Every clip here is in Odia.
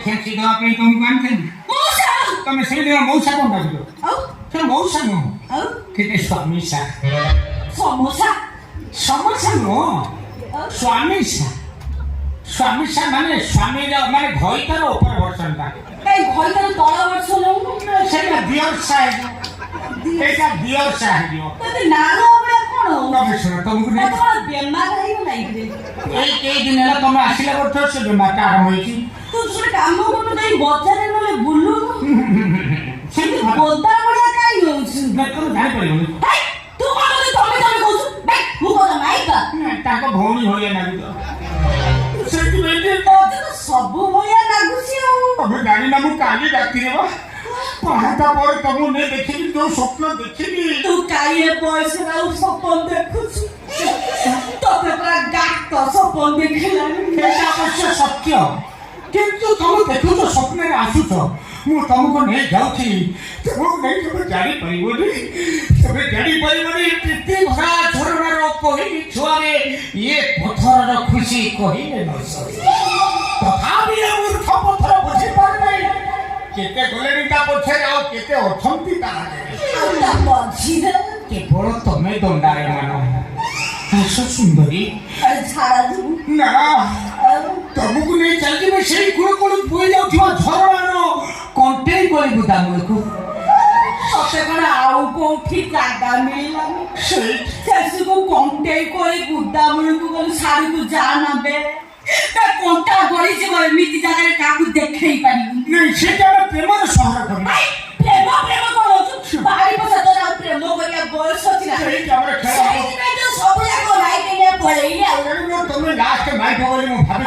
ખેંચી દો આપણે તમે કામ થઈ તમે સહી દેવા મૌસા કોણ રાખજો તો મૌસા નો કે સ્વામી સા સમોસા નો સ્વામી સા মানে স্বামীরা মানে ভয়টার উপর বর্ষণ থাকে এই ভয়টার তলা বর্ষণ সেটা দিয়র সাহেব এটা দিয়র সাহেব তবে নালো আমরা কোন তবে শোনো তোমাকে তোমার বেমার হইব নাই এই দিন ହେଲା ତମେ ଆସିଲା ବର୍ଷ ସେ ବେମାରଟା ଆରମ୍ଭ ହେଇଛି ତୁ ଗୋଟେ କାମ କରୁନୁ କାଇଁ ବଜାରରେ ନଲେ ବୁଲୁ ସେମିତି ବୋଦା ଭଳିଆ କାଇଁ ହଉଛୁ ନା ତମେ ଜାଣିପାରିବନି ତୁ କଣ ତମେ କହୁଛୁ ଭାଇ ମୁଁ କଣ ନାଇକା ତାଙ୍କ ଭଉଣୀ ଭଳିଆ ନାଗୁଛ ସବୁ ଭଳିଆ ଲାଗୁଛି ଆଉ ତମେ ଜାଣିନା ମୁଁ କାଲି ରାତିରେ ବା ପାହାଟା ପରେ ତମକୁ ନେଇ ଦେଖିବି ଯୋଉ ସ୍ୱପ୍ନ ଦେଖିବି ତୁ କାଳିଏ ବୟସରେ ଆଉ ସପନ ଦେଖୁଛୁ ତତେ ପୁରା ଗାତ ସପନ ଦେଖିଲାଣି ଏଇଟା ଅବଶ୍ୟ ସତ୍ୟ କିନ୍ତୁ ତମେ ଦେଖୁଛ ସ୍ୱପ୍ନରେ ଆସୁଛ ମୁଁ ତମକୁ ନେଇ ଯାଉଛି ତମକୁ ନେଇ ତମେ ଜାଣିପାରିବନି ପ୍ରୀତି ଭରା ଝରଣାର କହିଲି ଛୁଆରେ ଇଏ ପଥରର ଖୁସି କହିଲେ ନ ସରେ ତଥାପି ମୂର୍ଖ ପଥର ବୁଝିପାରେ ନାହିଁ କେତେ ଗଲେଣି ତା ପଛରେ ଆଉ କେତେ ଅଛନ୍ତି ତାହା ମଝିରେ କେବଳ ତମେ ଦଣ୍ଡାରେ ମାନ ଆସ ସୁନ୍ଦରୀ ଝାଡ଼ା ଯିବୁ ନା ତମକୁ ନେଇ ଚାଲିଯିବେ ସେଇ କୁଳ କୁଳ ବୋହି ଯାଉଥିବା ଝରଣାର କଣ୍ଟେଇ ଗଳି ବୁଦାମୂଳକୁ ସତେ କଣ ଆଉ କୋଉଠି ଜାଗା ମିଳିଲାନି ଶେଷକୁ କଣ୍ଟେଇ କରି ବୁଦାମୂଳକୁ ଗଲି ଶାଢ଼ୀକୁ ଯା ନବେ ତା କଣ୍ଟା ଗଳିଯିବ ଏମିତି ଜାଗାରେ କାହାକୁ ଦେଖେଇ ପାରିବୁନି ନାଇଁ ସେଟା ପ୍ରେମର ସହର କରିବ ପ୍ରେମ କଣ ହଉଛୁ ବାହାରି ପଛା ତୋର ଆଉ ପ୍ରେମ କରିବା ବୟସ ଅଛି ନା ସେଇଥିପାଇଁ ତ ସବୁ ଯାକ ଲାଇଟ୍ ଏରିଆ ପଳେଇଲି ଆଉ ତମେ ଲାଷ୍ଟ ମାଇକ ବୋଲି ମୁଁ ଭାବି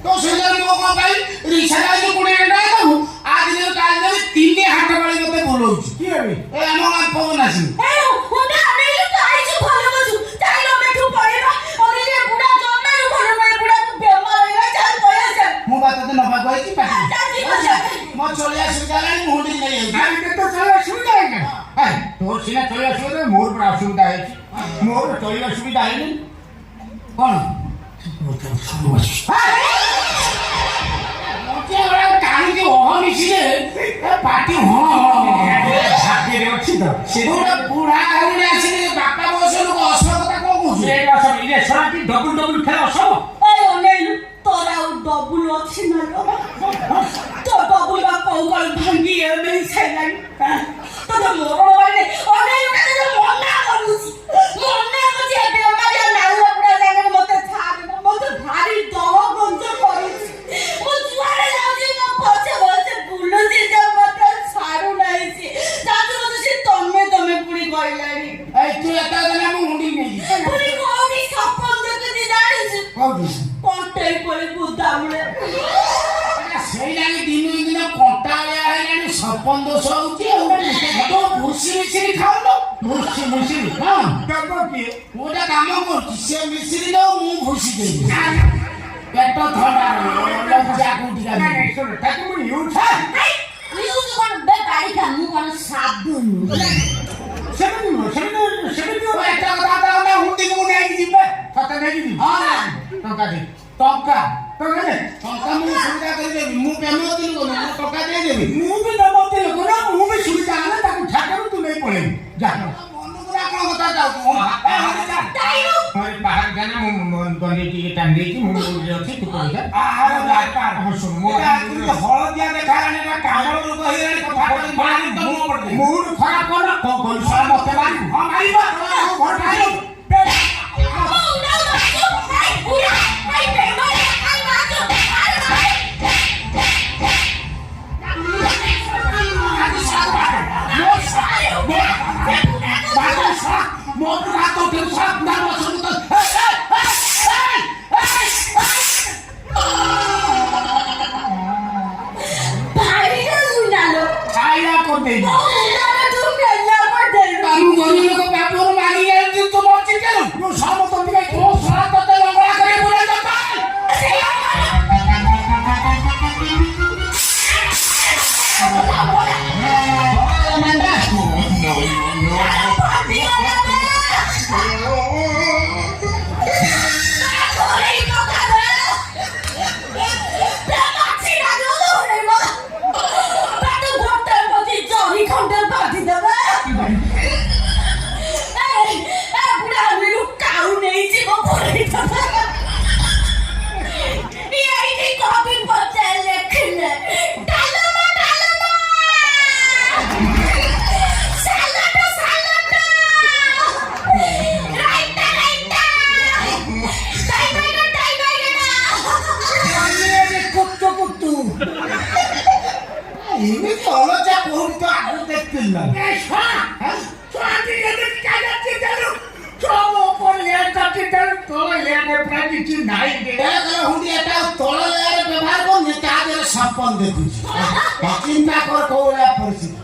तो सुंदर को को भाई रिक्शा जो कोड़े एटा करू आज जे काल जे तीन हाट वाली मते बोलौछ की हेबे ए हम गां फोन आसी ए ओटा आने तो आइछु भलो बसु चाइलो मेठू पड़ेबा और ये बुढ़ा जम्मे भलो नहीं बुढ़ा बेमार होइला चाल पया से मु बात तो नबा कहै छी पाटी मो चलिया सुविधा नहीं मुंडी नहीं है गाड़ी के तो चलिया सुविधा है ए तोर सिना चलिया सुविधा मोर पर असुविधा है मोर चलिया सुविधा है नहीं कोन पार्टी बुढ़ा बापा बस लोक असर कथा कौन कौन डबल डबल खेल असर तोरा डबल अच्छी ना तो डबल का कौन भांगी एमे छैलानी तो मोर वाले अनेक मना करूची बेमारी नाउला बुढ़ा जाने मते छाड़ मते भारी दव गंज करूची मु जुआरे जाउची न पछे बसे बुलुची जे मते छाड़ू नाही छी जातु मते से तमे पुरी गइलानी ए तू एता देना मु हुंडी नहीं पुरी कोनी सपन देखि जानिस कोदी कोटे कोली बुदामुले सेई लागी दिन कोंटा आया है यानी सपन दोष होची तो भूसी मिश्री खाओ भूसी हां तब की ओडा काम करती से मिश्री दो मु भूसी देबी पेट थंडा लोग जाकू दिगा नहीं सुन ताकि मु यूज कोन बे गाड़ी का मु कोन साथ दुनु सेबनी एटा कथा ना हुंडी को नहीं जिबे फटा नहीं जिबी हां टका दे टका मु सुविधा कर देबी मु पेमेंट दिल को मु टका दे देबी मु भी दबो दिल को ना मु भी सुविधा आना ताकू ठाकरू तू नहीं पड़े जा बंदुकरा कोन कथा जाऊ ताइनु हरि बाहर जाना मु गनी की टांडी की मु अछि तू पड़े आहार जाता हम सुन मु हळदिया देखाराने का कामर लोग हिराने कथा मारी तो मु पड़े मूड खराब कर कोन साल मते मारी हां मारीबा घर खाई मोटर का तो फिर साथ ना सुन तो भारी का सुनालो आया को दे ना तुम गल्ला पर दे तारू गनी को पेपर मांगी है तो मोची के नो साम तो दिखाई को साथ तो लंगड़ा करे बोला जाता मंदा नो ଚିଲ୍ଲା ହୁଣ୍ଡି ଏଟା ତଳ ଲେୟାର ବ୍ୟବହାର କରୁନି ତା ଦେହରେ ସପନ ଦେଖୁଛି ଚିନ୍ତା କର କୋଉ ଭଳିଆ ପରିସ୍ଥିତି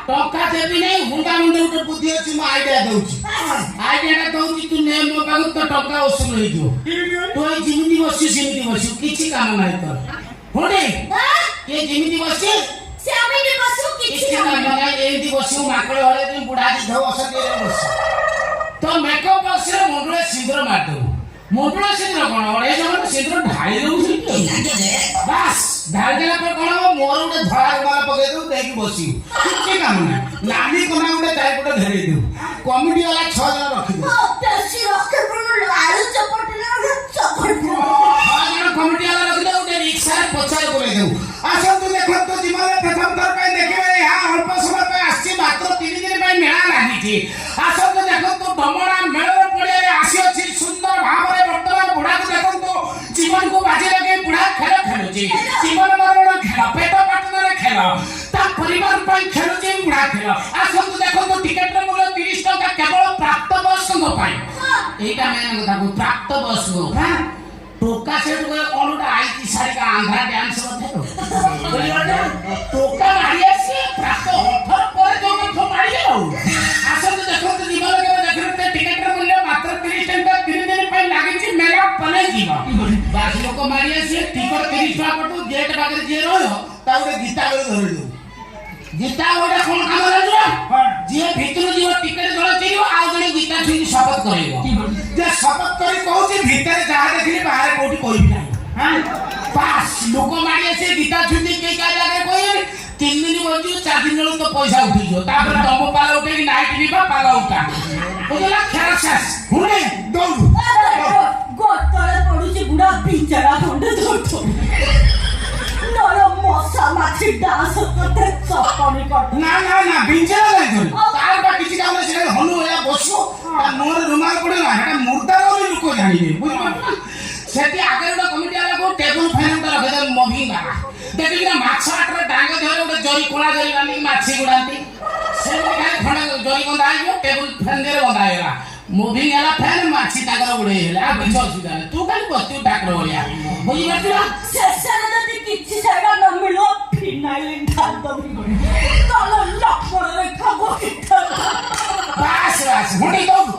ଟଙ୍କା ଦେବି ନାହିଁ ହୁଣ୍ଡା ମୁଣ୍ଡ ଗୋଟେ ବୁଦ୍ଧି ଅଛି ମୁଁ ଆଇଡିଆ ଦଉଛି ଆଇଡିଆଟା ଦଉଛି ତୁ ନେ ମୋ ପାଖକୁ ତ ଟଙ୍କା ଓସୁଲ ହେଇଯିବ ତୁ ଏଇ ଯେମିତି ବସିଛୁ ସେମିତି ବସିବୁ କିଛି କାମ ନାହିଁ ତୋର ହୁଣ୍ଡି କିଏ ଯେମିତି ବସିଛି କିଛି କାମ ନାହିଁ ଏମିତି ବସିବୁ ମାଙ୍କଡ଼ ଭଳିଆ ବୁଢା ଢ ବସନ୍ତି ବସି ତ ମେକଅପ୍ ବକ୍ସରେ ମୁଣ୍ଡରେ ସିନ୍ଦୁର ମାରିଦେବୁ ମୁଣ୍ଡରେ ସିନ୍ଦୁର କଣ ଅଢେଇ ଜଣ ସିନ୍ଦୁର ଢାଳି ଦେବୁ ବାସ୍ ଢାଳି ଦେଲା ପରେ କଣ ହବ ମୋର ଗୋଟେ ଧଳା ରୁମାଲ ପକେଇ ଦେବୁ ଦେଇକି ବସିବୁ କିଛି କାମ ନାହିଁ ନାଲି କନା ଗୋଟେ ଚାରିପଟେ ଧରେଇ ଦେବୁ କମିଟି ବାଲା 6 ଜଣ ରଖିଦେବୁ 6 ଜଣ କମିଟି ବାଲା ରଖିଦେବୁ ଗୋଟେ ରିକ୍ସାରେ ପଛରେ ବୁଲେଇ ଦେବୁ ଆସନ୍ତୁ ଦେଖନ୍ତୁ ଜୀବନରେ ପ୍ରଥମ ଥର ପାଇଁ ଦେଖିବେ ଏହା ଅଳ୍ପ ସମୟ ପାଇଁ ଆସିଛି ମାତ୍ର 3 ଦିନ ପାଇଁ ମେଳା ଲାଗିଛି ଆସନ୍ତୁ ଦେଖନ୍ତୁ ଡମଣା ମେଳର ପଡ଼ିଆରେ ଆସିଅଛି ସୁନ୍ଦର ଭାବରେ ବର୍ତ୍ତମାନ ବୁଢ଼ାକୁ ଦେଖନ୍ତୁ ଜୀବନକୁ ବାଜି ଲଗେଇ ବୁଢ଼ା ଖେଳ ଖେଳୁଛି ଜୀବନ ମରଣ ଖେଳ ପେଟ ପାଟନରେ ଖେଳ ତା ପରିବାର ପାଇଁ ଖେଳୁଛି ବୁଢ଼ା ଖେଳ ଆସନ୍ତୁ ଦେଖନ୍ତୁ ଟିକେଟର ମୂଲ୍ୟ 30 ଟଙ୍କା କେବଳ ପ୍ରାପ୍ତବୟସ୍କଙ୍କ ପାଇଁ ଏଇଟା ମେନ୍ କଥା ପ୍ରାପ୍ତବୟସ୍କ ଟୋକା ସେଠୁ କଣ ଗୋଟେ ଆଇଟି ସାରିକା ଆନ୍ଧ୍ରା ଡ୍ୟାନ୍ସ ମଧ୍ୟ ଟୋକା ମାରି ଆସି ପ୍ରାପ୍ତ 18 ପରେ ଯୋଉ କଥା ମାରି ଆଉ ଆସନ୍ତୁ ଦେଖନ୍ତୁ ଜୀବନ କେବେ ଦେଖିନଥିଲେ ଟିକେଟର ମୂଲ୍ୟ ମାତ୍ର 30 ଟଙ୍କା 3 ଦିନ ପାଇଁ ଲାଗିଛି ମେଳା ପଲେଇ ଯିବ ବାସ ଲୋକ ମାରି ଆସି ଟିକଟ 30 ଟଙ୍କା ପଟୁ ଗେଟ୍ ପାଖରେ ଯିଏ ରହିବ ତା ଗୋଟେ ଗୀତା କରି ଧରିଦେବୁ ଗୀତା ଗୋଟେ କଣ କାମ ରହିବ ଯିଏ ଭିତରୁ ଯିବ ଟିକେଟ ଦଳ ଚିରିବ ଆଉ ଜଣେ ଗୀତା ଛୁଇଁକି ଶପଥ କରିବ ଯେ ଶପଥ କରି କହୁଛି ଭିତରେ ଯାହା ଦେଖିଲି ବାହାରେ କୋଉଠି କହିବି ନାହିଁ ବାସ୍ ଲୋକ ମାରି ଆସି ଗୀତା ଛୁଇଁକି କେହି କାହା ଜାଗାରେ କହିବେ 3 ଦିନ ବଞ୍ଚିବ 4 ଦିନ ବେଳକୁ ତ ପଇସା ଉଠିଯିବ ତାପରେ ତମ ପାଲ ଉଠେଇକି ନାଇଟ୍ ଯିବା ପାଲ ଉଠା ବୁଝିଲା ଖେଳ ଶେଷ ହୁଣେ ଦୌଡୁ ଗୋତଳେ ପଡୁଛି ବୁଢା ପିଞ୍ଚରା ଖଣ୍ଡେ ଧରୁଛୁ ନର ମଶା ମାଛି ଡାସ କତେ ଚପଣି କର ନା ବିଞ୍ଚରା ନାହିଁ ଧରି ତାର ବା କିଛି କାମ ନାହିଁ ସେଟା ହନୁ ଭଳିଆ ବସିବ ତା ମୁହଁରେ ରୁମାଲ ପଡେ ନା ସେଟା ମୁର୍ଦାର ବୋଲି ଲୋକ ଜାଣିବେ ବୁଝିପାରୁଛ ସେଠି ଆଗରେ ଗୋଟେ କମିଟି ବାଲାକୁ ଟେବୁଲ ଫ୍ୟାନ୍ ଗୋଟେ ରଖିଦେବେ ମୁଭିଂ ବାଲା ଦେଖିଲି ନା ମାଛ ଆଟରେ ଡାଙ୍ଗ ଦେହରେ ଗୋଟେ ଜରି କୋଳା ଜରି ବାନ୍ଧିକି ମାଛି ଗୁଡାନ୍ତି ସେମିତି ଖାଲି ଖଣ୍ଡେ ଜରି ବନ୍ଧା ହେଇଯିବ ଟେବୁଲ ଫ୍ୟାନ୍ ଦେହରେ ବନ୍ଧା ହେଇଗଲା ମୁଭିଂ ହେଲା ଫ୍ୟାନ୍ ମାଛି ତାଙ୍କର ଉଡେଇ ହେଲେ ଆଉ କିଛି ଅସୁବିଧା ନାହିଁ ତୁ ଖାଲି ବସିଥିବୁ ଠାକୁର ଭଳିଆ ବୁଝିପାରୁଛୁ ନା ଶେଷରେ ଯଦି କିଛି ଜାଗା ନ ମିଳିବ ଫିନାଇଲ୍ ଢାଳିଦେବି ତଳ ଲକ୍ଷ୍ମଣରେ ଖାବ ବାସ୍ ହୁଣ୍ଡି ଦୌଡୁ